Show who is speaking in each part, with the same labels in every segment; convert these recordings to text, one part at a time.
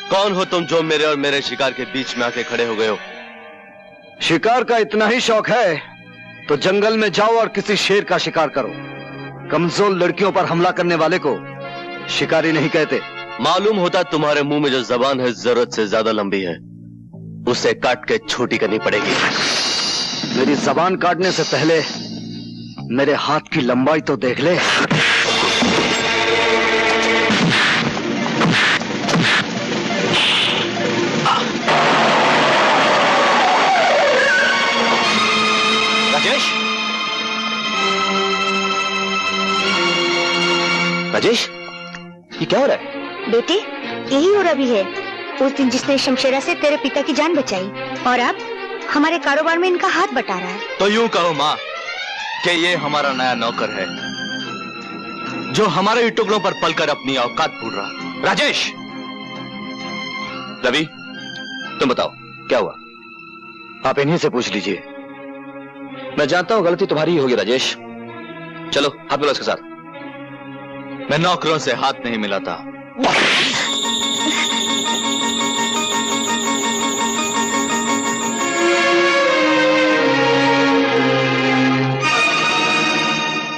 Speaker 1: कौन हो तुम जो मेरे और मेरे शिकार के बीच में आके खड़े हो गए हो?
Speaker 2: शिकार का इतना ही शौक है तो जंगल में जाओ और किसी शेर का शिकार करो। कमजोर लड़कियों पर हमला करने वाले को शिकारी नहीं कहते।
Speaker 1: मालूम होता तुम्हारे मुंह में जो जबान है जरूरत से ज्यादा लंबी है, उसे काट के छोटी करनी पड़ेगी।
Speaker 2: मेरी जबान काटने से पहले मेरे हाथ की लंबाई तो देख ले।
Speaker 1: राजेश, ये क्या हो रहा है?
Speaker 3: बेटे, यही हो रहा भी है। उस दिन जिसने शमशेरा से तेरे पिता की जान बचाई और अब हमारे कारोबार में इनका हाथ बटा रहा है।
Speaker 4: तो यूं कहो माँ कि ये हमारा नया नौकर है जो हमारे ही टुकड़ों पर पलकर अपनी औकात भूल रहा। राजेश,
Speaker 1: रवि, तुम बताओ क्या हुआ?
Speaker 2: आप इन्हीं से पूछ लीजिए।
Speaker 1: मैं जानता हूं गलती तुम्हारी ही होगी राजेश। चलो हाथ मिलाओ इसके साथ।
Speaker 4: मैं नौकरों से हाथ नहीं मिलाता।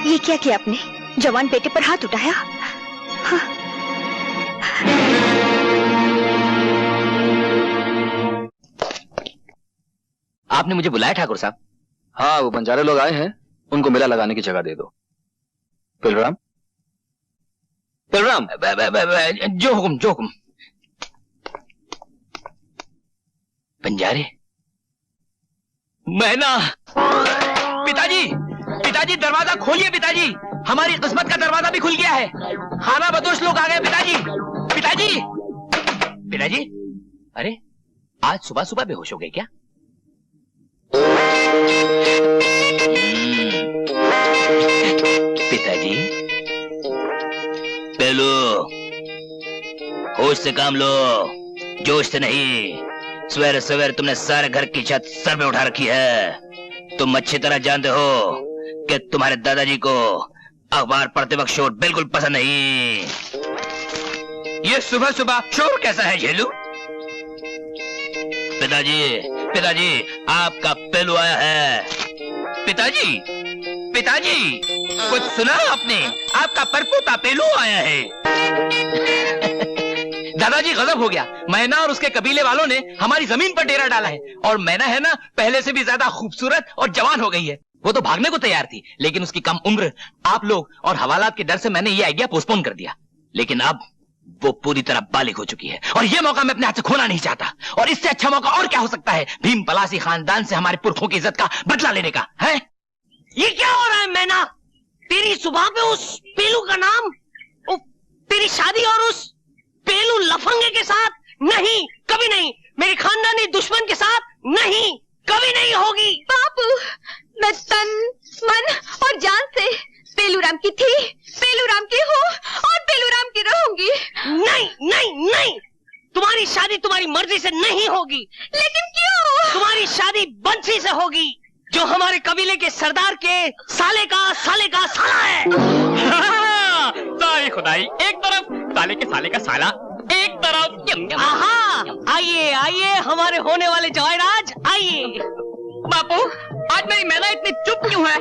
Speaker 3: ये क्या किया आपने? जवान बेटे पर हाथ उठाया? हाँ।
Speaker 5: आपने मुझे बुलाया ठाकुर साहब?
Speaker 1: हाँ, वो बंजारे लोग आए हैं, उनको मेला लगाने की जगह दे दो। पिलराम, पिलराम,
Speaker 5: जो हुकुम, जो हुकुम। बंजारे? मैना! पिताजी, पिताजी दरवाजा खोलिए पिताजी, हमारी किस्मत का दरवाजा भी खुल गया है। खाना बदोश लोग आ गए पिताजी। पिताजी, पिताजी, अरे आज सुबह सुबह बेहोश हो गए क्या? पिताजी, पेलू, होश से काम लो, जोश से नहीं। सवेरे सवेरे तुमने सारे घर की छत सर पे उठा रखी है। तुम अच्छी तरह जानते हो कि तुम्हारे दादाजी को अखबार पढ़ते वक्त शोर बिल्कुल पसंद नहीं। ये सुबह सुबह शोर कैसा है झेलू? पिताजी, पिताजी, आपका पेलू आया है। पिताजी, पिताजी, कुछ सुना आपने? आपका परपोता पेलू आया है। दादाजी गजब हो गया। मैना और उसके कबीले वालों ने हमारी जमीन पर डेरा डाला है और मैना है ना, पहले से भी ज्यादा खूबसूरत और जवान हो गई है। वो तो भागने को तैयार थी, लेकिन उसकी कम उम्र, आप लोग और हवालात के डर से मैंने ये आइडिया पोस्टपोन कर दिया। लेकिन अब वो पूरी तरह बालिग हो चुकी है और ये मौका मैं अपने हाथ से खोना नहीं चाहता। और इससे अच्छा मौका और क्या हो सकता है भीम पलासी खानदान से हमारे पुरखों की इज्जत का बदला लेने का है? ये क्या हो रहा है मैना? तेरी सुबह पे उस पेलू का नाम, तेरी शादी और उस पेलू लफंगे के साथ नहीं, कभी नहीं। मेरे खानदानी दुश्मन के साथ नहीं, कभी नहीं होगी।
Speaker 3: बापू, मैं तन, मन और जान से पेलूराम की थी, पेलूराम की हूँ और पेलूराम की रहूंगी।
Speaker 5: नहीं नहीं नहीं, तुम्हारी शादी तुम्हारी मर्जी से नहीं होगी।
Speaker 3: लेकिन क्यों?
Speaker 5: तुम्हारी शादी बंसी से होगी, जो हमारे कबीले के सरदार के साले का साला है।
Speaker 6: सारी खुदाई एक तरफ, साले के साले का साला एक तरफ।
Speaker 5: आहा, आइए आइए हमारे होने वाले जवाईराज, आइए।
Speaker 6: बापू, आज मेरी मैना इतनी चुप क्यों है?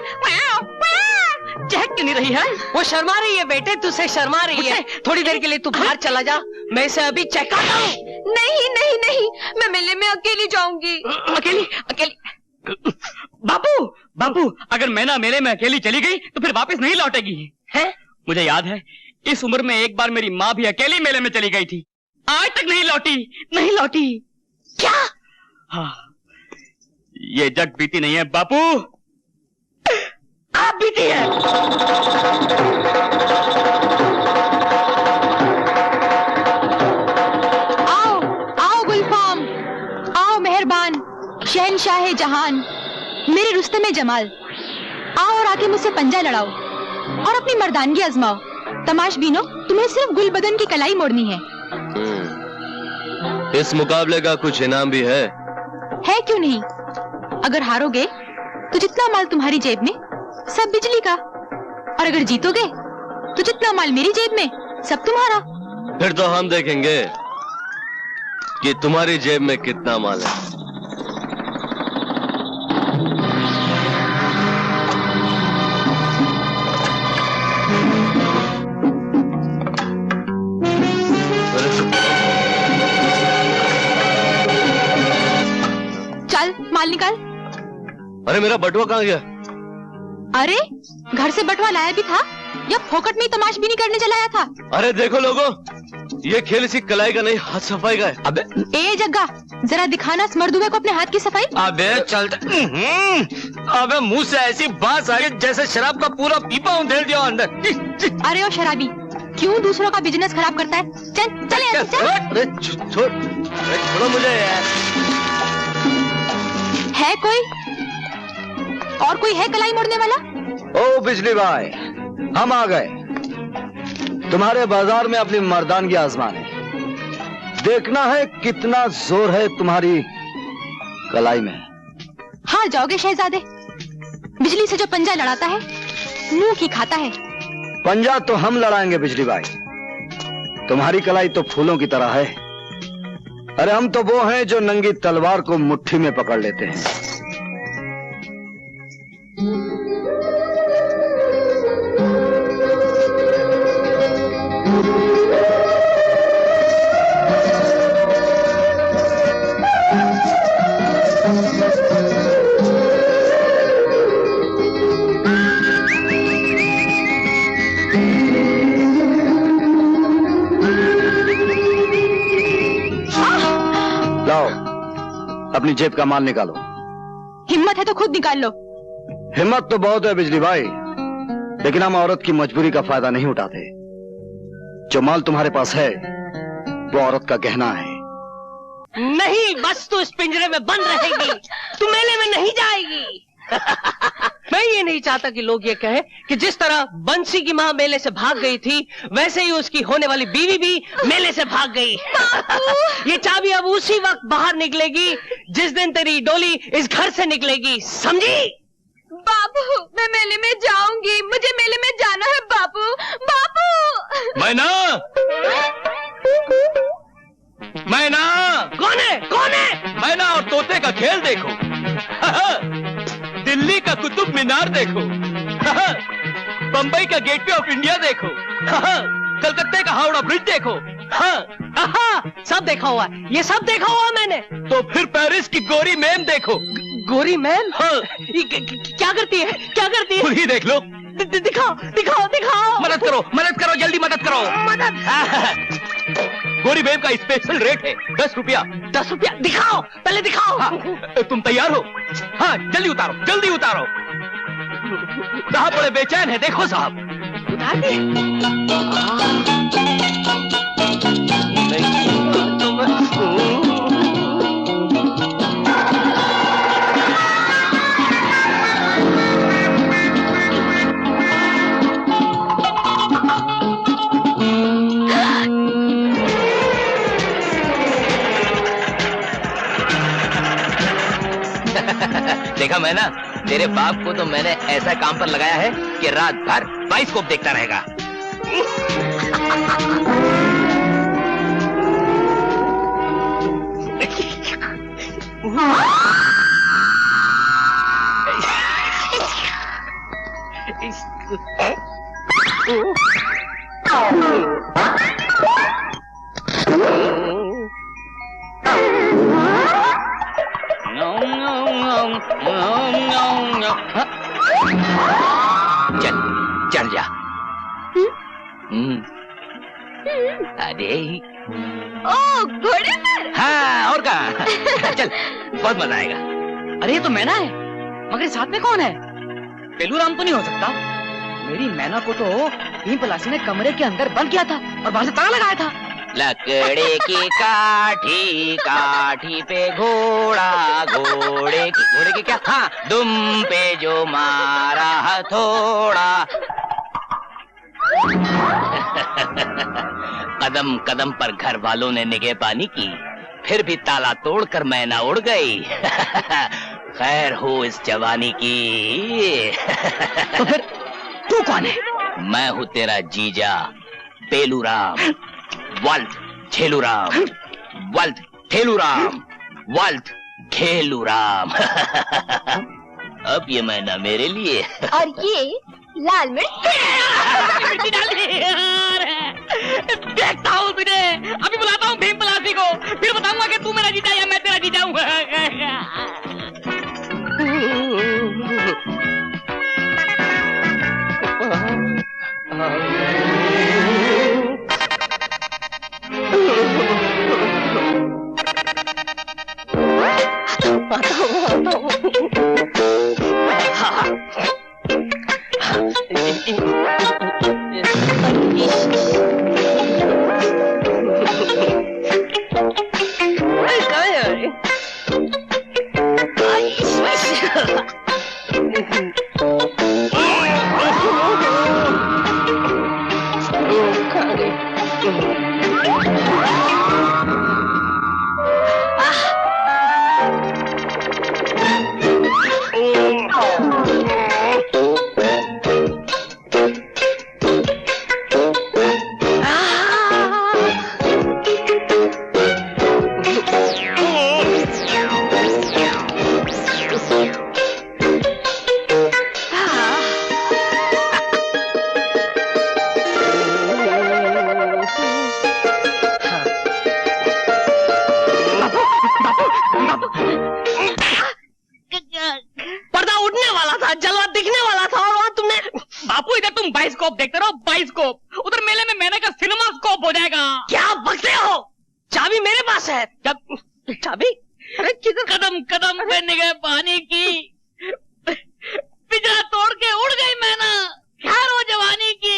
Speaker 6: चहक क्यों नहीं रही है?
Speaker 5: वो शर्मा रही है बेटे, तुझसे शर्मा रही है। थोड़ी देर के लिए तू बाहर चला जा, मैं इसे अभी चेक करता हूँ।
Speaker 3: नहीं नहीं नहीं, मैं मेले में अकेली जाऊंगी।
Speaker 6: अकेली? अकेली? बापू, बापू, अगर मैना मेले में अकेली चली गई तो फिर वापस नहीं लौटेगी।
Speaker 5: है?
Speaker 6: मुझे याद है, इस उम्र में एक बार मेरी माँ भी अकेली मेले में चली गई थी। आज तक नहीं लौटी, नहीं लौटी।
Speaker 3: क्या?
Speaker 6: हाँ, ये जग बीती नहीं है बापू, आप बीती है।
Speaker 3: आओ आओ गुलफाम, आओ मेहरबान शहनशाह जहान, मेरे रुस्तमे जमाल, आओ और आके मुझसे पंजा लड़ाओ और अपनी मर्दानगी आजमाओ। तमाशबीनो, तुम्हें सिर्फ गुल बदन की कलाई मोड़नी है।
Speaker 1: इस मुकाबले का कुछ इनाम भी है
Speaker 3: क्यों नहीं? अगर हारोगे तो जितना माल तुम्हारी जेब में सब बिजली का, और अगर जीतोगे तो जितना माल मेरी जेब में सब तुम्हारा।
Speaker 1: फिर तो हम देखेंगे कि तुम्हारी जेब में कितना माल है।
Speaker 3: चल माल निकाल।
Speaker 1: अरे मेरा बटुआ कहाँ गया?
Speaker 3: अरे घर से बटुआ लाया भी था या फोकट में तमाशबीनी करने चलाया था?
Speaker 1: अरे देखो लोगों, ये खेल इसी कलाई का नहीं हाथ सफाई का है।
Speaker 5: अबे
Speaker 3: ए जग्गा, जरा दिखाना इस मर्दुए को अपने हाथ की सफाई।
Speaker 5: अबे चल, अबे मुंह से ऐसी बात आ गई जैसे शराब का पूरा पीपा उधेड़ दिया अंदर।
Speaker 3: अरे ओ शराबी, क्यों दूसरों का बिजनेस खराब करता है? चल चल यहाँ से, चल।
Speaker 1: अरे छोड़ो मुझे यार।
Speaker 3: है कोई और कोई है कलाई मोड़ने वाला?
Speaker 2: ओ बिजली भाई, हम आ गए तुम्हारे बाजार में अपनी मर्दानगी आजमाने। देखना है कितना जोर है तुम्हारी कलाई में।
Speaker 3: हार जाओगे शहजादे, बिजली से जो पंजा लड़ाता है मुंह की खाता है।
Speaker 2: पंजा तो हम लड़ाएंगे बिजली भाई, तुम्हारी कलाई तो फूलों की तरह है। अरे हम तो वो हैं जो नंगी तलवार को मुट्ठी में पकड़ लेते हैं। अपनी जेब का माल निकालो।
Speaker 3: हिम्मत है तो खुद निकाल लो।
Speaker 2: हिम्मत तो बहुत है बिजली भाई, लेकिन हम औरत की मजबूरी का फायदा नहीं उठाते। जो माल तुम्हारे पास है वो औरत का गहना है।
Speaker 6: नहीं, बस तू इस पिंजरे में बंद रहेगी, तू मेले में नहीं जाएगी। मैं ये नहीं चाहता कि लोग ये कहें कि जिस तरह बंसी की माँ मेले से भाग गई थी, वैसे ही उसकी होने वाली बीवी भी मेले से भाग गई। ये चाबी अब उसी वक्त बाहर निकलेगी जिस दिन तेरी डोली इस घर से निकलेगी, समझी?
Speaker 3: बाबू, मैं मेले में जाऊंगी, मुझे मेले में जाना है बाबू। बाबू
Speaker 5: मैना, मैना,
Speaker 6: कौन है? कौन है?
Speaker 5: मैना और तोते का खेल देखो। दिल्ली का कुतुब मीनार देखो। बंबई का गेटवे ऑफ इंडिया देखो। कलकत्ते का हावड़ा ब्रिज देखो।
Speaker 6: सब देखा हुआ, ये सब देखा हुआ मैंने।
Speaker 5: तो फिर पेरिस की गोरी मैम देखो।
Speaker 6: गोरी मैम?
Speaker 5: हाँ।
Speaker 6: क्या करती है? क्या करती है?
Speaker 5: खुद ही देख लो।
Speaker 6: दिखाओ दिखाओ दिखाओ।
Speaker 5: मदद करो, मदद करो, जल्दी मदद करो।
Speaker 6: मदद।
Speaker 5: गोरी मैम का स्पेशल रेट है 10 रुपया।
Speaker 6: 10 रुपया? दिखाओ, पहले दिखाओ।
Speaker 5: हाँ, तुम तैयार हो? हाँ, जल्दी उतारो, जल्दी उतारो। साहब बड़े बेचैन है, देखो साहब।
Speaker 6: उतार दे।
Speaker 5: देखा मैना, तेरे बाप को तो मैंने ऐसा काम पर लगाया है कि रात भर बाइस्कोप देखता रहेगा। चल चल जा। अरे
Speaker 3: ओ घोड़े पर?
Speaker 5: हाँ और कहा। चल बहुत मजा आएगा।
Speaker 6: अरे ये तो मैना है, मगर साथ में कौन है? पेलूराम तो नहीं हो सकता। मेरी मैना को तो भीम पलासी ने कमरे के अंदर बंद किया था और बाहर से ताला लगाया था।
Speaker 5: लकड़े की काठी, काठी पे घोड़ा, घोड़े की क्या? हाँ, दुम पे जो मारा हथौड़ा। कदम कदम पर घर वालों ने निगाह पानी की, फिर भी ताला तोड़कर मैना उड़ गई। खैर हो इस जवानी की।
Speaker 6: तो फिर तू कौन है?
Speaker 5: मैं हूँ तेरा जीजा पेलूराम, वल्द खेलूराम, वल्द ठेलूराम, वल्द खेलूराम। अब ये मैना मेरे लिए।
Speaker 3: और ये लाल मिर्च।
Speaker 6: देखता हूँ तुझे, अभी बुलाता हूँ भीम पलासी को, फिर बताऊंगा कि तू मेरा जीजा या मैं तेरा जीजा हूँ। पर्दा उठने वाला था, जलवा दिखने वाला था, और वहाँ तुमने। बापू इधर तुम बाइस्कोप देखते रहो, बाइस्कोप। उधर मेले में मैंने का सिनेमा स्कोप हो जाएगा। क्या बकते हो? चाबी मेरे पास है। चाबी? अरे किधर? कदम कदम पे निगाह पानी की, पिंजरा तोड़ के उड़ गई मैना। खैर हो जवानी की।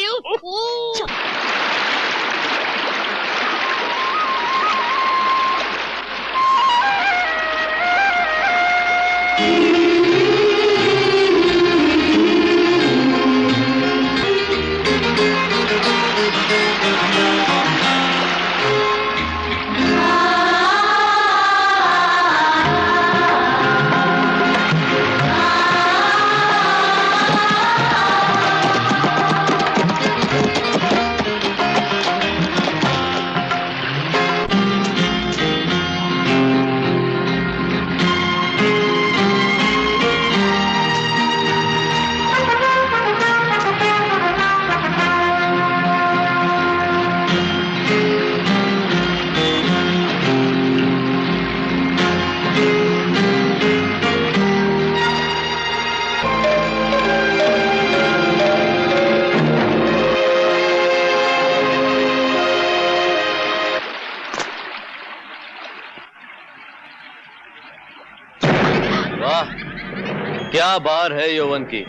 Speaker 1: क्या बार है यौवन की,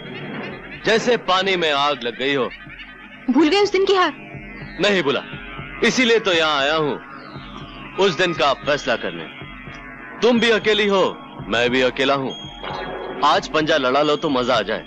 Speaker 1: जैसे पानी में आग लग गई हो।
Speaker 3: भूल गए उस दिन की हार?
Speaker 1: नहीं भूला, इसीलिए तो यहाँ आया हूँ उस दिन का फैसला करने। तुम भी अकेली हो, मैं भी अकेला हूँ। आज पंजा लड़ा लो तो मजा आ जाए।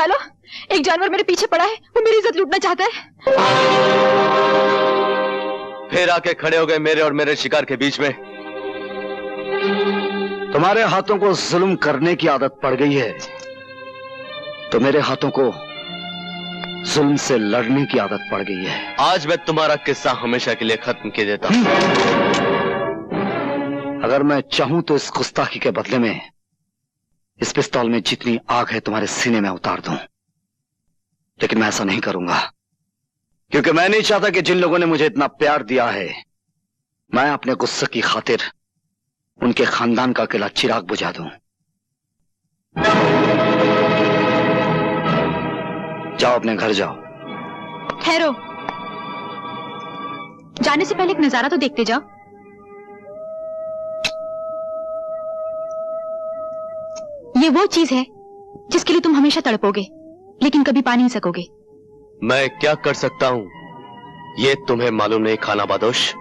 Speaker 3: बचा लो, एक जानवर मेरे पीछे पड़ा है, वो मेरी इज्जत लूटना चाहता है।
Speaker 1: फिर आके खड़े हो गए मेरे और मेरे शिकार के बीच में।
Speaker 2: तुम्हारे हाथों को जुल्म करने की आदत पड़ गई है, तो मेरे हाथों को जुल्म से लड़ने की आदत पड़ गई है।
Speaker 1: आज मैं तुम्हारा किस्सा हमेशा के लिए खत्म कर देता हूं।
Speaker 2: अगर मैं चाहूं तो इस गुस्ताखी के बदले में इस पिस्तौल में जितनी आग है तुम्हारे सीने में उतार दूं, लेकिन मैं ऐसा नहीं करूंगा, क्योंकि मैं नहीं चाहता कि जिन लोगों ने मुझे इतना प्यार दिया है, मैं अपने गुस्से की खातिर उनके खानदान का अकेला चिराग बुझा दूं। जाओ, अपने घर जाओ।
Speaker 3: ठहरो, जाने से पहले एक नजारा तो देखते जाओ। ये वो चीज है जिसके लिए तुम हमेशा तड़पोगे, लेकिन कभी पा नहीं सकोगे।
Speaker 1: मैं क्या कर सकता हूं ये तुम्हें मालूम नहीं खाना बादोश।